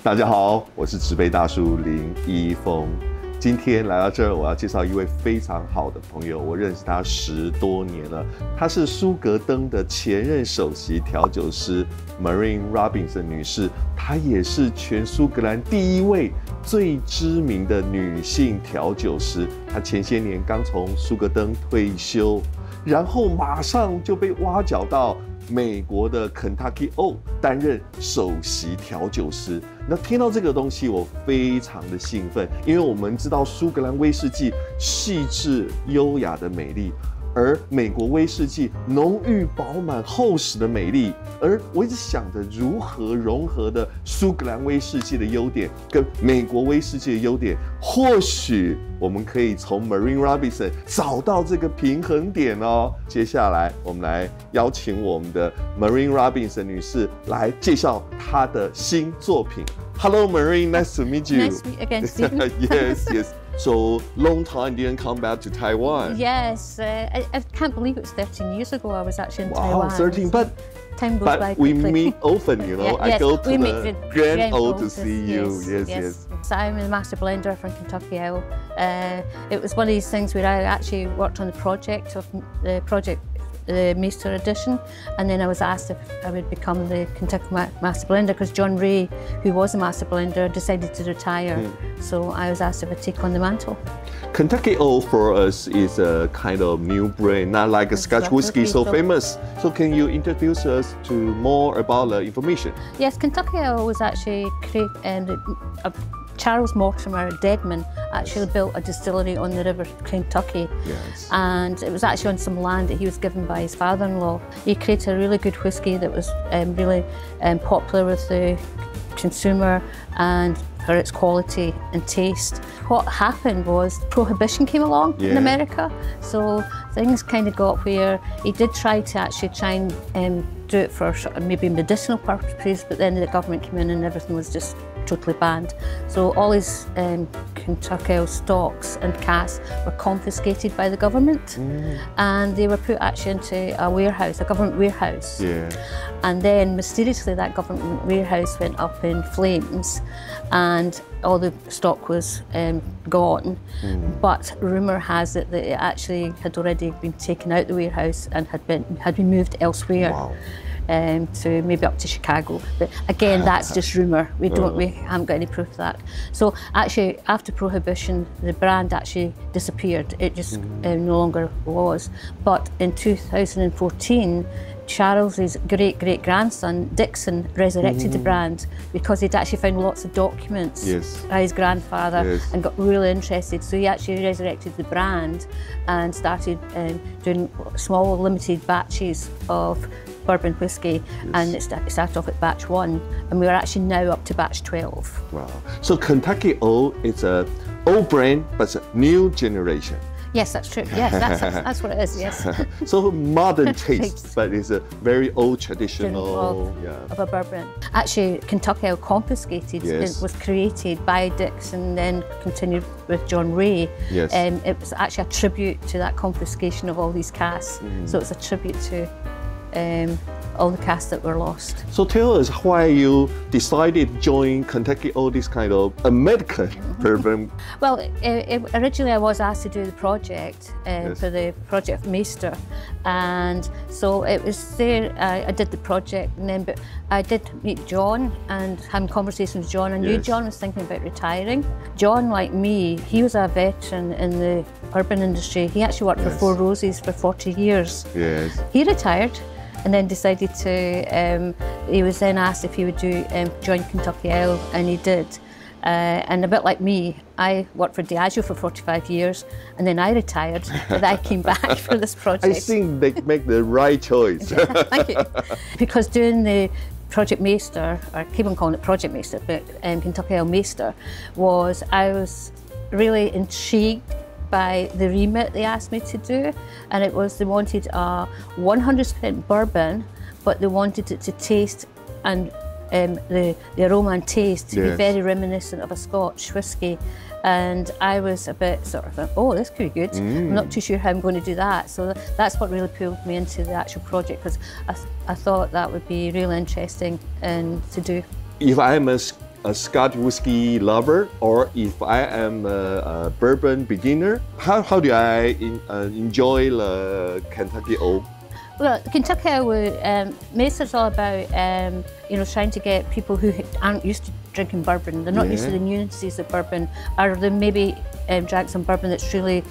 大家好，我是植杯大叔林一峰。今天来到这儿，我要介绍一位非常好的朋友，我认识他10多年了。他是苏格登的前任首席调酒师 Maureen 女士，她也是全苏格兰第1位最知名的女性调酒师。她前些年刚从苏格登退休，然后马上就被挖角到美国的 Kentucky 担任首席调酒师。那听到这个东西，我非常的兴奋，因为我们知道苏格兰威士忌细致优雅的美丽，而美国威士忌浓郁饱满厚实的美丽。而我一直想着如何融合的苏格兰威士忌的优点跟美国威士忌的优点，或许我们可以从 Maureen 找到这个平衡点哦。接下来我们来邀请我们的 Maureen 女士来介绍她的新作品。Hello, Maureen. Nice to meet you. Nice to meet you again, Stephen. Yes. So long time didn't come back to Taiwan. Yes, I can't believe it was 13 years ago I was actually in Taiwan. Wow, 13, but time goes by we quickly. meet often, you know. I go to the Grand Old to see you. Yes. So I'm a master blender from Kentucky Owl. It was one of these things where I actually worked on the project of the Maester edition, and then I was asked if I would become the Kentucky Master Blender because John Ray, who was a Master Blender, decided to retire. So I was asked if I'd take on the mantle. Kentucky Old for us is a kind of new brand, not like a Scotch whiskey so famous. So can you introduce us to more about the information? Yes, Kentucky Owl was actually created. Charles Mortimer Deadman actually built a distillery on the river Kentucky, and it was actually on some land that he was given by his father-in-law. He created a really good whiskey that was really popular with the consumer and for its quality and taste. What happened was Prohibition came along in America, so things kind of got where he did try and do it for sort of maybe medicinal purposes, but then the government came in and everything was just totally banned. So all his Kentucky stocks and casks were confiscated by the government, and they were put actually into a warehouse, a government warehouse. And then mysteriously that government warehouse went up in flames, and all the stock was gone. But rumour has it that it actually had already been taken out the warehouse and had been moved elsewhere. To maybe up to Chicago, but again that's just rumour. We haven't got any proof of that. So actually after Prohibition the brand actually disappeared. It just no longer was. But in 2014 Charles's great-great-grandson Dixon resurrected the brand because he'd actually found lots of documents by his grandfather and got really interested. So he actually resurrected the brand and started doing small limited batches of bourbon whiskey, and it started off at batch 1, and we are actually now up to batch 12. Wow. So Kentucky Old is an old brand, but it's a new generation. Yes, that's true. Yes, that's what it is, yes. So modern taste, but it's a very old traditional of a bourbon. Actually, Kentucky Owl confiscated was created by Dixon, then continued with John Ray. It was actually a tribute to that confiscation of all these casks. So it's a tribute to all the casks that were lost. So tell us why you decided to join Kentucky Old, this kind of American bourbon. Well, originally I was asked to do the project for the project Maester, and so it was there. I did the project, and then but I did meet John and having conversations with John. I knew John was thinking about retiring. John, like me, he was a veteran in the bourbon industry. He actually worked for Four Roses for 40 years. He retired and then decided to, he was then asked if he would join Kentucky Owl, and he did. And a bit like me, I worked for Diageo for 45 years, and then I retired, and I came back for this project. I think they make the right choice. Thank you. Because doing the Project Maester, or I keep on calling it Project Maester, but Kentucky Owl Maester, I was really intrigued by the remit they asked me to do, and it was they wanted a 100% bourbon, but they wanted it to taste and the aroma and taste to be very reminiscent of a Scotch whiskey. And I was a bit sort of, oh, this could be good. I'm not too sure how I'm going to do that. So that's what really pulled me into the actual project, because I thought that would be really interesting to do. If I must a Scotch whiskey lover, or if I am a bourbon beginner, how do I enjoy the Kentucky Owl? Well, Kentucky Owl, mostly it's all about trying to get people who aren't used to drinking bourbon. They're not used to the nuances of bourbon, or they maybe drank some bourbon that's really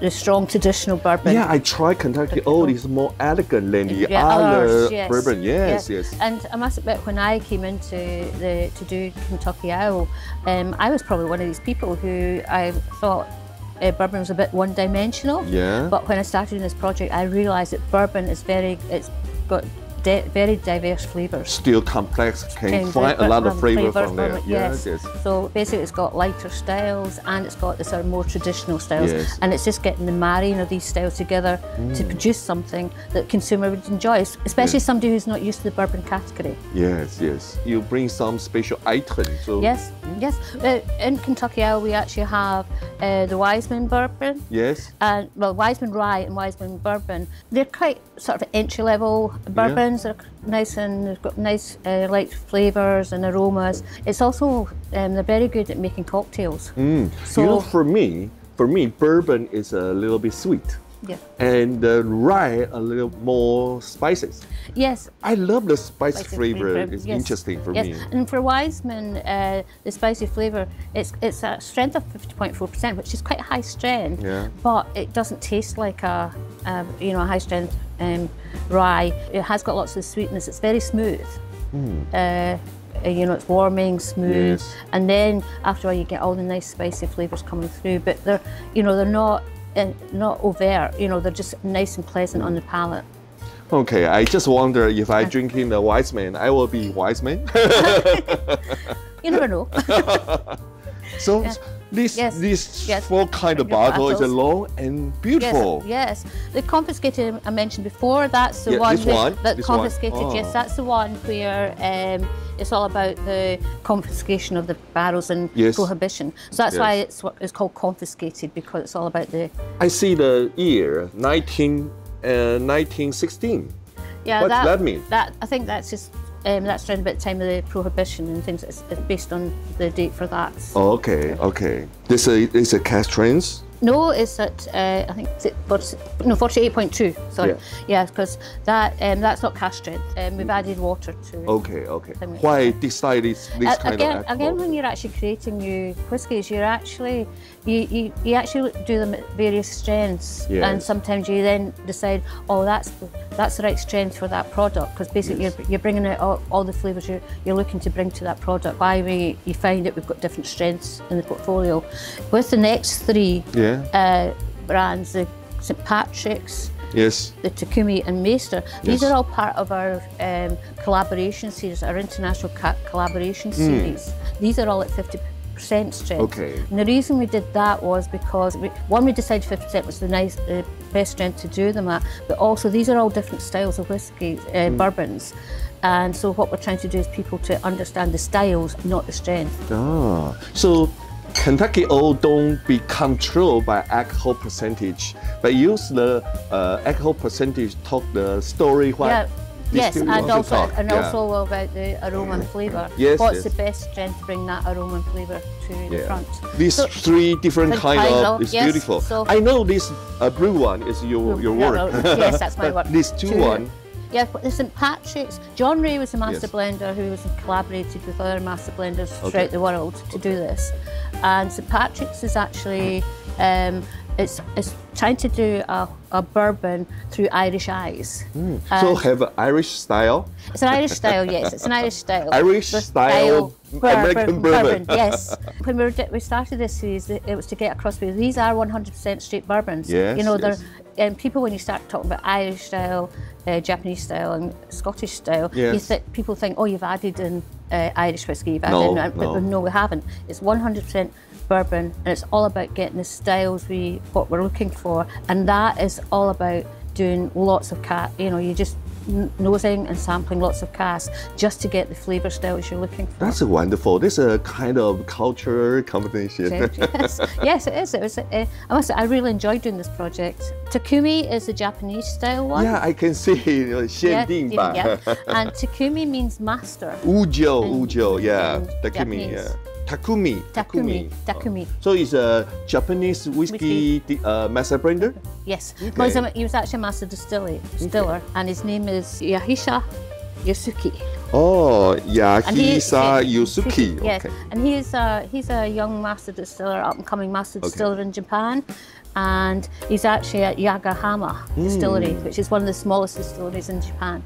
the strong traditional bourbon. Yeah, I tried Kentucky Owl. It's more elegant than the other bourbon. Yes. And I must admit, when I came into to do Kentucky Owl, I was probably one of these people who I thought bourbon was a bit one-dimensional. Yeah. But when I started in this project, I realised that bourbon is it's got very diverse flavours. Still complex, can find a lot of flavour from there. Yes. So basically it's got lighter styles and it's got the sort of more traditional styles. Yes. And it's just getting the marrying of these styles together to produce something that consumer would enjoy, especially somebody who's not used to the bourbon category. Yes. You bring some special items. So. Yes. In Kentucky Owl we actually have the Wiseman bourbon. Yes. And well, Wiseman Rye and Wiseman bourbon. They're quite sort of entry-level bourbons. They're nice and they've got nice light flavours and aromas. It's also they're very good at making cocktails. So for me, bourbon is a little bit sweet. Yeah. And the rye a little more spices. Yes. I love the spice flavor. It's interesting for me. And for Wiseman, the spicy flavour, it's a strength of 50.4%, which is quite high strength. Yeah. But it doesn't taste like a high strength rye. It has got lots of sweetness. It's very smooth. It's warming, smooth, and then after a while you get all the nice spicy flavours coming through. But they're not overt. They're just nice and pleasant on the palate. Okay, I just wonder if I drink in the Wiseman, I will be Wiseman. You never know. So this four kind of bottle is long and beautiful. Yes. The confiscated I mentioned before, that's the one that confiscated. Yes, that's the one where it's all about the confiscation of the barrels and prohibition. So that's why it's called confiscated, because it's all about the... I see the year 1916. Yeah, What's that mean? I think that's just that's around about the time of the prohibition and things. It's based on the date for that. Oh, okay. This is a cast trends. No, it's at I think 48.2. Sorry, because that's not cask strength. We've added water to. Okay. Why decide this kind of alcohol? Again, when you're actually creating new whiskies, you're actually you actually do them at various strengths, and sometimes you then decide, oh, that's the right strength for that product, because basically you're bringing out all the flavours you're looking to bring to that product. Why you find that we've got different strengths in the portfolio. With the next three brands, the St. Patrick's, the Takumi and Maester, these are all part of our collaboration series, our international collaboration series. These are all at 50% strength. Okay. And the reason we did that was because we decided 50% was the best strength to do them at, but also these are all different styles of whiskey, bourbons. And so what we're trying to do is people to understand the styles, not the strength. So Kentucky Owl don't be controlled by alcohol percentage, but use the alcohol percentage talk the story and also about the aroma and flavour. What's the best strength to bring that aroma and flavour to the front? These three different kind of is beautiful. So I know this blue one is your work. Yes, that's my work. These two one. Yeah, but the St. Patrick's, John Ray was a master blender who was collaborated with other master blenders throughout the world to do this. And St. Patrick's is actually, it's trying to do a bourbon through Irish eyes. So have an Irish style? It's an Irish style, yes, it's an Irish style. Irish style American bourbon. Yes. When we started this series, it was to get across, because these are 100% straight bourbons. People, when you start talking about Irish style, Japanese style and Scottish style, people think, oh, you've added in Irish whiskey, but no, we haven't. It's 100% bourbon, and it's all about getting the styles what we're looking for, and that is all about doing lots of you just nosing and sampling lots of casks just to get the flavour styles you're looking for. That's wonderful. This is a kind of culture combination. Yes, it is. It was. I really enjoyed doing this project. Takumi is the Japanese style one. Yeah, I can see. 限定版. Yeah. And Takumi means master. Ujo, yeah. Takumi, Japanese. yeah. Takumi. So he's a Japanese whiskey master blender? Yes. Okay. Well, he was actually a master distiller, and his name is Yahisha Yusuke. Oh, Yahisha Yusuke. Yes, okay. And he's a young master distiller, up and coming master distiller in Japan, and he's actually at Yagahama Distillery, which is one of the smallest distilleries in Japan.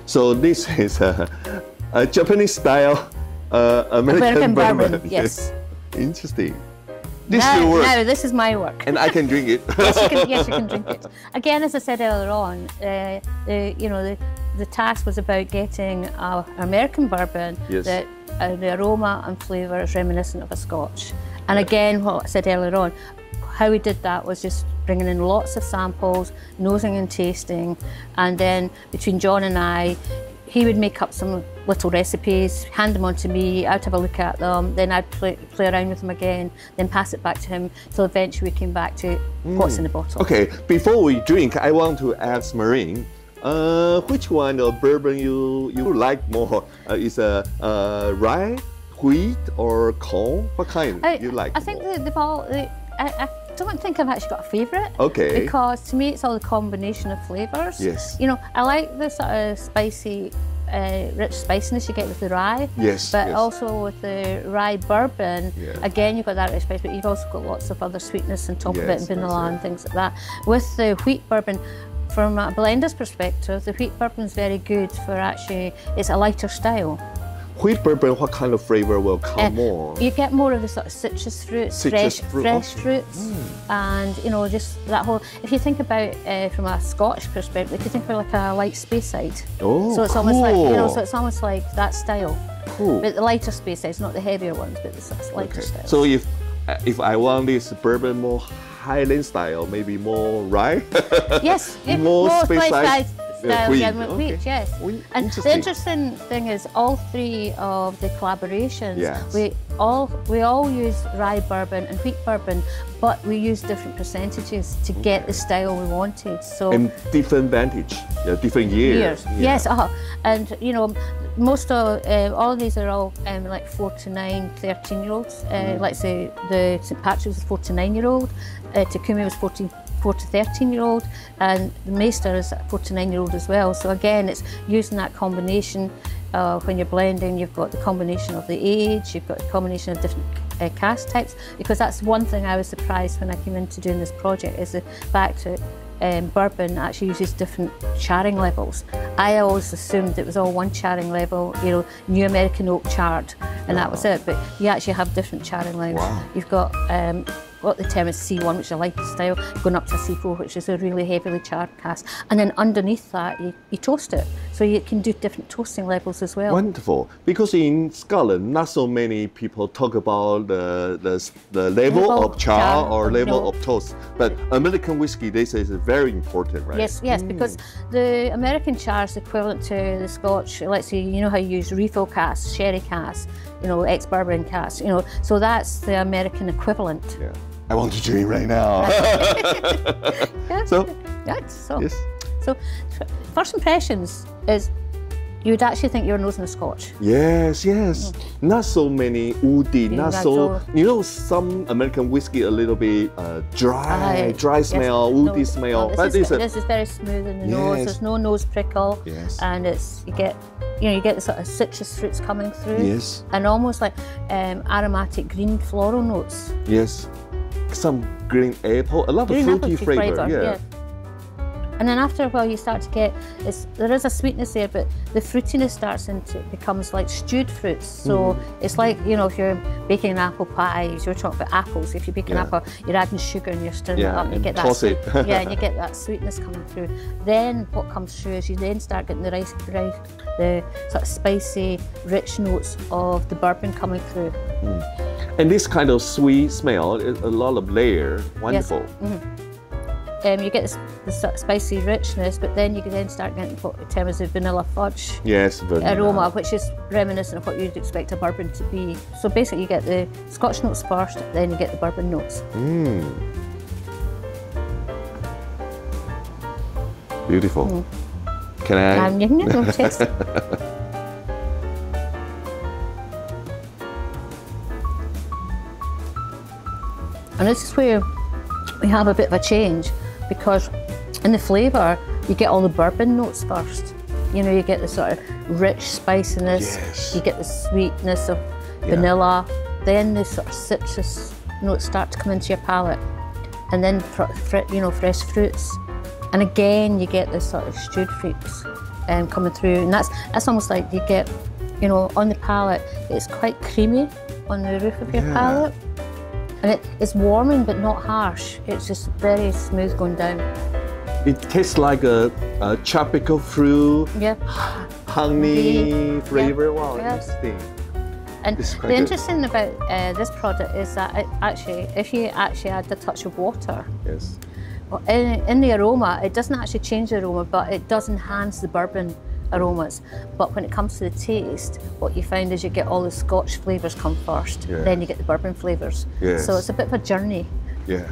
So this is a Japanese style American bourbon. Yes. Interesting. This is your work. Now, this is my work. And I can drink it. Yes, you can drink it. Again, as I said earlier on, the task was about getting an American bourbon that the aroma and flavour is reminiscent of a Scotch. And again, what I said earlier on, how we did that was just bringing in lots of samples, nosing and tasting, and then between John and I, he would make up some little recipes, hand them on to me, I'd have a look at them, then I'd play around with them again, then pass it back to him, till eventually we came back to what's in the bottle. Okay, before we drink, I want to ask Maureen, which one of bourbon you like more? Is rye, wheat, or corn? What kind you like? I think they've all. I don't think I've actually got a favourite. Okay. Because to me it's all a combination of flavours. Yes. You know, I like the sort of spicy, rich spiciness you get with the rye. Yes. But also with the rye bourbon, Yeah. again you've got that rich spice, but you've also got lots of other sweetness on top of it, and vanilla and things like that. With the wheat bourbon, from a blender's perspective, the wheat bourbon is very good for actually, it's a lighter style. Wheat bourbon, what kind of flavor will come more? You get more of the sort of citrus fruits, fresh fruits, and you know, just that whole. If you think about from a Scotch perspective, if you think of like a light Speyside, so it's almost like, you know, so it's almost like that style. But the lighter Speyside, not the heavier ones, but the lighter style. So if I want this bourbon more Highland style, maybe more rye. Yes, more Speyside. Wheat, yes. And the interesting thing is, all three of the collaborations, we all use rye bourbon and wheat bourbon, but we use different percentages to get the style we wanted. So and different vintage, different years. Yes, and you know, most of all of these are all like 4 to 9, 13-year-olds. Like say the St Patrick's was 4 to 9-year-old, Takumi was 4 to 13-year-old, and the Maester is a 4 to 9-year-old as well. So again, it's using that combination. When you're blending, you've got the combination of the age, you've got a combination of different cask types, because that's one thing I was surprised when I came into doing this project, is the fact that bourbon actually uses different charring levels. I always assumed it was all one charring level, you know, New American Oak charred, and that was it, but you actually have different charring levels. You've got what the term is C1, which is a lighter style, going up to a C4, which is a really heavily charred cask. And then underneath that, you toast it. So you can do different toasting levels as well. Wonderful. Because in Scotland, not so many people talk about the level of char or level of toast. But American whiskey, they say, is very important, right? Yes, because the American char is equivalent to the Scotch. Let's say, you know how you use refill casks, sherry casks, you know, ex-bourbon casks, you know, so that's the American equivalent. Yeah. I want to drink right now. So first impressions is you'd actually think you're nosing a Scotch. Yes. Not so many woody, not so, you know, some American whiskey a little bit dry smell, woody smell. This is very smooth in the nose. There's no nose prickle, and you get the sort of citrus fruits coming through, and almost like aromatic green floral notes. Yes. Some green apple, a lot of fruity flavor. And then after a while you start to get, there is a sweetness there, but the fruitiness starts becomes like stewed fruits. So it's like, you know, if you're baking an apple pie, if you're talking about apples, if you bake an apple, you're adding sugar and you're stirring it up, and you get that and you get that sweetness coming through. Then what comes through is you then start getting the sort of spicy, rich notes of the bourbon coming through. And this kind of sweet smell is a lot of layer. Wonderful. you get the sort of spicy richness, but then you can then start getting what we term as the vanilla fudge aroma, which is reminiscent of what you'd expect a bourbon to be. So basically you get the Scotch notes first, then you get the bourbon notes. Beautiful. Can I? You can taste it. And this is where we have a bit of a change, because in the flavour you get all the bourbon notes first. You know, you get the sort of rich spiciness, you get the sweetness of vanilla, then the sort of citrus notes start to come into your palate, and then you know, fresh fruits, and again you get this sort of stewed fruits coming through, and that's almost like you get, you know, on the palate it's quite creamy on the roof of your palate. And it's warming but not harsh. It's just very smooth going down. It tastes like a tropical fruit, honey flavor. Wow, interesting. And the interesting thing about this product is that if you actually add a touch of water, in the aroma, it doesn't actually change the aroma, but it does enhance the bourbon aromas. But when it comes to the taste, what you find is you get all the Scotch flavours come first, then you get the bourbon flavours. So it's a bit of a journey. Yeah,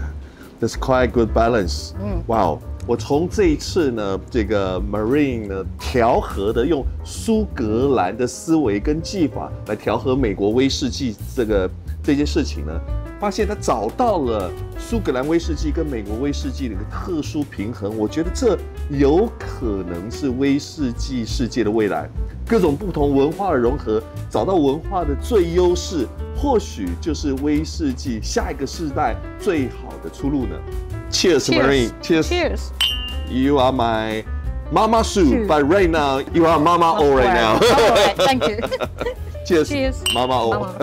that's quite a good balance. Wow. 我从这一次呢，这个 Maureen 呢调和的用苏格兰的思维跟技法来调和美国威士忌这件事情呢，发现他找到了苏格兰威士忌跟美国威士忌的一个特殊平衡。我觉得这有可能是威士忌世界的未来，各种不同文化的融合，找到文化的最优势，或许就是威士忌下一个世代最好的出路呢。Cheers, Maureen. Cheers. You are my Mama Sue, but right now you are Mama O right now. All right, thank you. Cheers. Cheers. Mama O.